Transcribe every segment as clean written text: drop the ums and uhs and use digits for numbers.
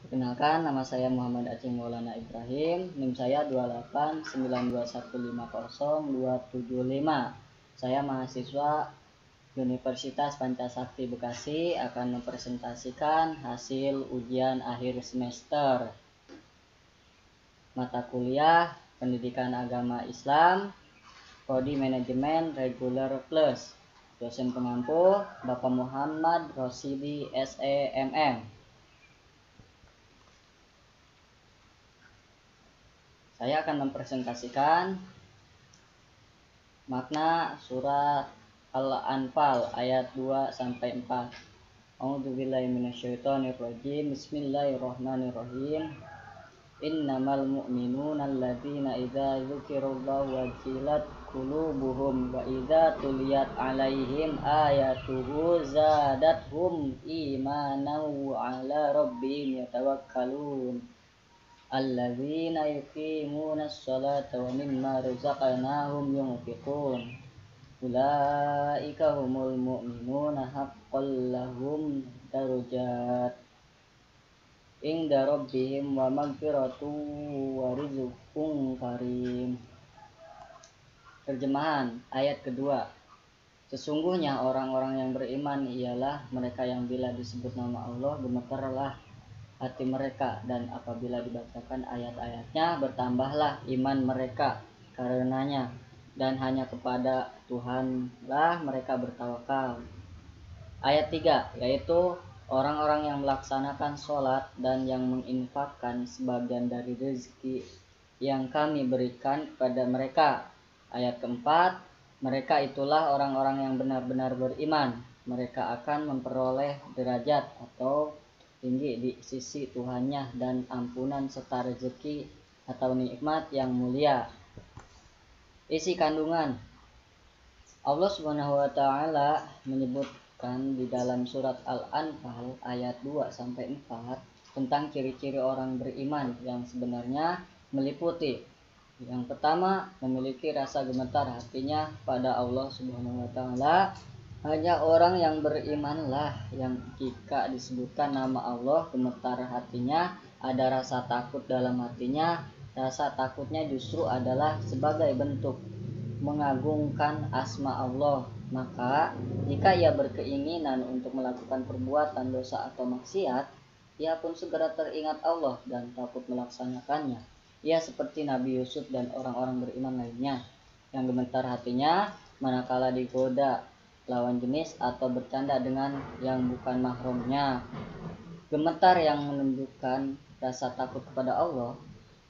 Perkenalkan, nama saya Muhammad Aceh Maulana Ibrahim. NIM saya 28921500275. Saya mahasiswa Universitas Pancasakti Bekasi akan mempresentasikan hasil ujian akhir semester mata kuliah Pendidikan Agama Islam Prodi Manajemen Reguler Plus. Dosen pengampu Bapak Muhammad Rosidi SEMM. Saya akan mempresentasikan makna surat Al-Anfal ayat 2 sampai 4. A'udzubillahi minasyaitonirrajim. Bismillahirrahmanirrahim. Innamal mu'minuna alladzina idza dzukirallahu wajilat qulubuhum wa idza tuliyat 'alaihim ayatuhu zadathum imanan wa 'ala rabbihim yatawakkalun. Alladzina yuqimuna sholata wa mimma razaqnahum yunfiqun. Ulaika humul mu'minuna haqqan lahum darajat inda rabbihim wa maghfiratu wa rizqun karim. Terjemahan ayat kedua. Sesungguhnya orang-orang yang beriman ialah mereka yang bila disebut nama Allah gemetarlah hati mereka, dan apabila dibacakan ayat-ayatnya bertambahlah iman mereka karenanya, dan hanya kepada Tuhanlah mereka bertawakal. Ayat 3, yaitu orang-orang yang melaksanakan sholat dan yang menginfakkan sebagian dari rezeki yang kami berikan kepada mereka. Ayat keempat, mereka itulah orang-orang yang benar-benar beriman. Mereka akan memperoleh derajat atau tinggi di sisi Tuhannya dan ampunan serta rezeki atau nikmat yang mulia. Isi kandungan. Allah Subhanahu wa taala menyebutkan di dalam surat Al-Anfal ayat 2 sampai 4 tentang ciri-ciri orang beriman yang sebenarnya meliputi: yang pertama, memiliki rasa gemetar hatinya pada Allah Subhanahu wa taala. Hanya orang yang berimanlah yang jika disebutkan nama Allah gemetar hatinya, ada rasa takut dalam hatinya. Rasa takutnya justru adalah sebagai bentuk mengagungkan asma Allah. Maka jika ia berkeinginan untuk melakukan perbuatan dosa atau maksiat, ia pun segera teringat Allah dan takut melaksanakannya. Ia seperti Nabi Yusuf dan orang-orang beriman lainnya yang gemetar hatinya manakala digoda lawan jenis atau bercanda dengan yang bukan mahramnya. Gemetar yang menunjukkan rasa takut kepada Allah,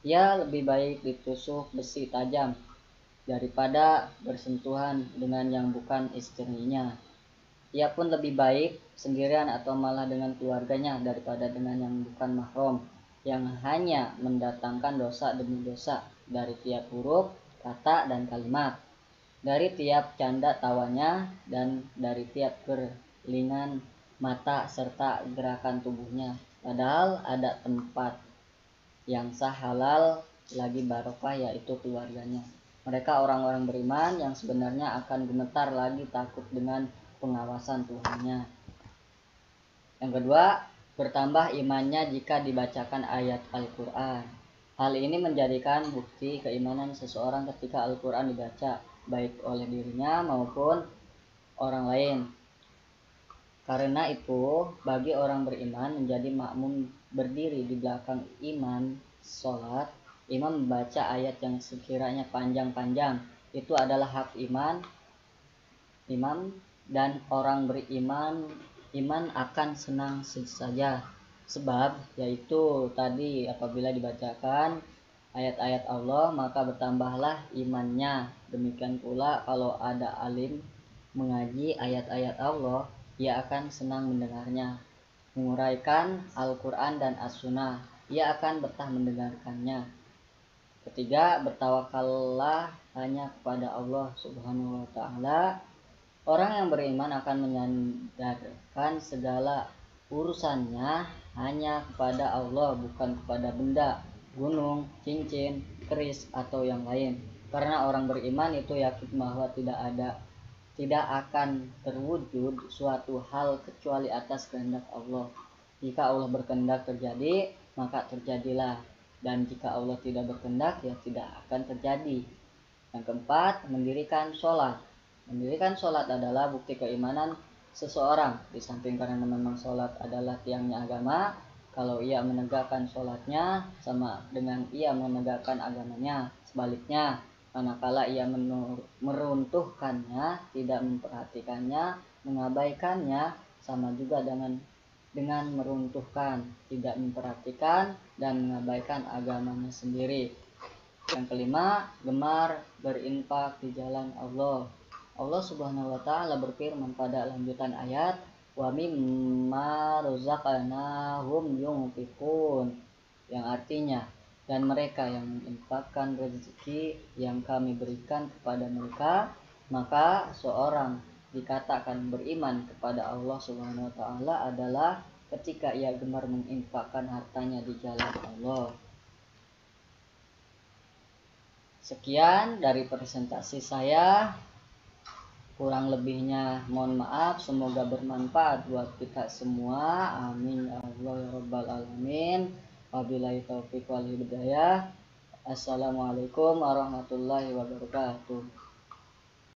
ia lebih baik ditusuk besi tajam daripada bersentuhan dengan yang bukan istrinya. Ia pun lebih baik sendirian atau malah dengan keluarganya daripada dengan yang bukan mahram, yang hanya mendatangkan dosa demi dosa dari tiap huruf, kata, dan kalimat, dari tiap canda tawanya, dan dari tiap kerlingan mata serta gerakan tubuhnya. Padahal ada tempat yang sah halal lagi barokah, yaitu keluarganya. Mereka orang-orang beriman yang sebenarnya akan gemetar lagi takut dengan pengawasan Tuhannya. Yang kedua, bertambah imannya jika dibacakan ayat Al-Quran. Hal ini menjadikan bukti keimanan seseorang ketika Al-Quran dibaca, baik oleh dirinya maupun orang lain. Karena itu, bagi orang beriman menjadi makmum berdiri di belakang imam sholat, imam membaca ayat yang sekiranya panjang-panjang, itu adalah hak imam, dan orang beriman akan senang saja. Sebab yaitu tadi, apabila dibacakan ayat-ayat Allah maka bertambahlah imannya. Demikian pula kalau ada alim mengaji ayat-ayat Allah, ia akan senang mendengarnya. Menguraikan Al-Quran dan As-Sunnah, ia akan betah mendengarkannya. Ketiga, bertawakallah hanya kepada Allah Subhanahu wa taala. Orang yang beriman akan menyandarkan segala urusannya hanya kepada Allah, bukan kepada benda, gunung, cincin, keris, atau yang lain. Karena orang beriman itu yakin bahwa tidak akan terwujud suatu hal kecuali atas kehendak Allah. Jika Allah berkehendak terjadi, maka terjadilah. Dan jika Allah tidak berkehendak, ya tidak akan terjadi. Yang keempat, mendirikan sholat. Mendirikan sholat adalah bukti keimanan seseorang. Di samping karena memang sholat adalah tiangnya agama, kalau ia menegakkan sholatnya sama dengan ia menegakkan agamanya. Sebaliknya, manakala ia meruntuhkannya, tidak memperhatikannya, mengabaikannya, sama juga dengan meruntuhkan, tidak memperhatikan dan mengabaikan agamanya sendiri. Yang kelima, gemar berinfak di jalan Allah. Allah Subhanahu wa taala berfirman pada lanjutan ayat, wa mimma razaqnahum yunfiqun, yang artinya, dan mereka yang menginfakkan rezeki yang kami berikan kepada mereka. Maka seorang dikatakan beriman kepada Allah Subhanahu wa taala adalah ketika ia gemar menginfakkan hartanya di jalan Allah. Sekian dari presentasi saya, kurang lebihnya mohon maaf, semoga bermanfaat buat kita semua, amin ya Allah ya rabbal alamin. Wabillahi taufiq wal hidayah. Assalamualaikum warahmatullahi wabarakatuh.